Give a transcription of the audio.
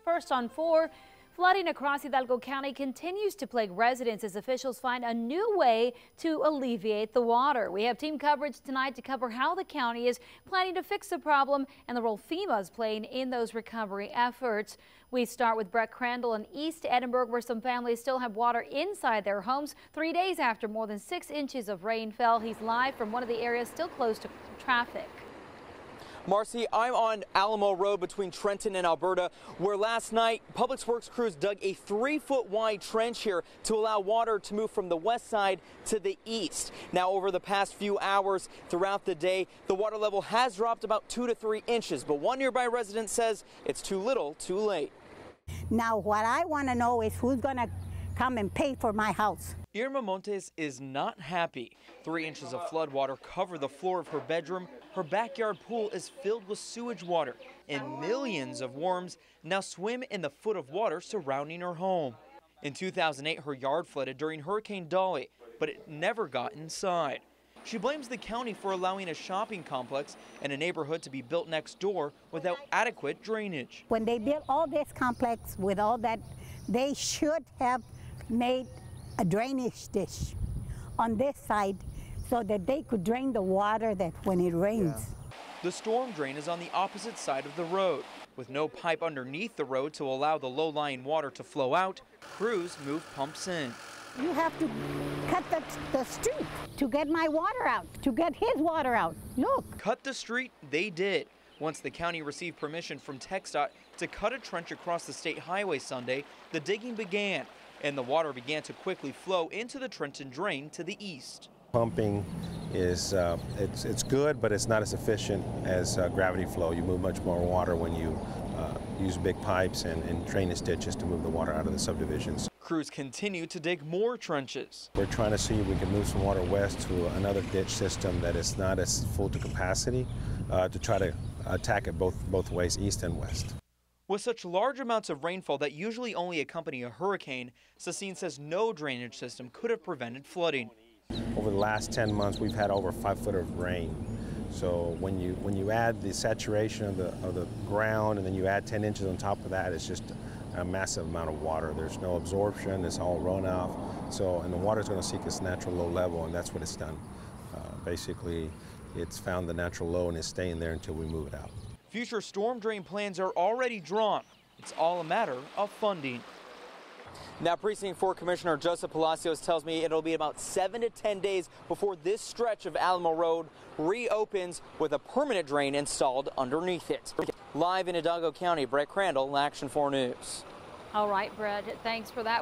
First on 4, flooding across Hidalgo County continues to plague residents as officials find a new way to alleviate the water. We have team coverage tonight to cover how the county is planning to fix the problem and the role FEMA is playing in those recovery efforts. We start with Grande in East Edinburg, where some families still have water inside their homes 3 days after more than 6 inches of rain fell. He's live from one of the areas still closed to traffic. Marcy, I'm on Alamo Road between Trenton and Alberta, where last night Public Works crews dug a 3-foot wide trench here to allow water to move from the west side to the east. Now, over the past few hours throughout the day, the water level has dropped about 2 to 3 inches, but one nearby resident says it's too little, too late. Now, what I want to know is who's going to come and pay for my house. Irma Montes is not happy. 3 inches of floodwater cover the floor of her bedroom. Her backyard pool is filled with sewage water, and millions of worms now swim in the foot of water surrounding her home. In 2008, her yard flooded during Hurricane Dolly, but it never got inside. She blames the county for allowing a shopping complex and a neighborhood to be built next door without adequate drainage. When they built all this complex with all that, they should have made a drainage ditch on this side so that they could drain the water that when it rains. The storm drain is on the opposite side of the road. With no pipe underneath the road to allow the low-lying water to flow out, crews move pumps in. You have to cut the street to get my water out, to get his water out. Look. Cut the street, they did. Once the county received permission from TxDOT to cut a trench across the state highway Sunday, the digging began, and the water began to quickly flow into the Trenton drain to the east. Pumping is it's good, but it's not as efficient as gravity flow. You move much more water when you use big pipes and drainage ditches to move the water out of the subdivisions. Crews continue to dig more trenches. We're trying to see if we can move some water west to another ditch system that is not as full to capacity to try to attack it both ways, east and west. With such large amounts of rainfall that usually only accompany a hurricane, Sassine says no drainage system could have prevented flooding. Over the last 10 months, we've had over 5 foot of rain. So when you add the saturation of the ground and then you add 10 inches on top of that, it's just a massive amount of water. There's no absorption, it's all runoff. So, and the water's going to seek its natural low level, and that's what it's done. Basically, it's found the natural low and is staying there until we move it out. Future storm drain plans are already drawn. It's all a matter of funding. Now, Precinct 4 Commissioner Joseph Palacios tells me it'll be about 7 to 10 days before this stretch of Alamo Road reopens with a permanent drain installed underneath it. Live in Hidalgo County, Brett Crandall, Action 4 News. All right, Brett, thanks for that.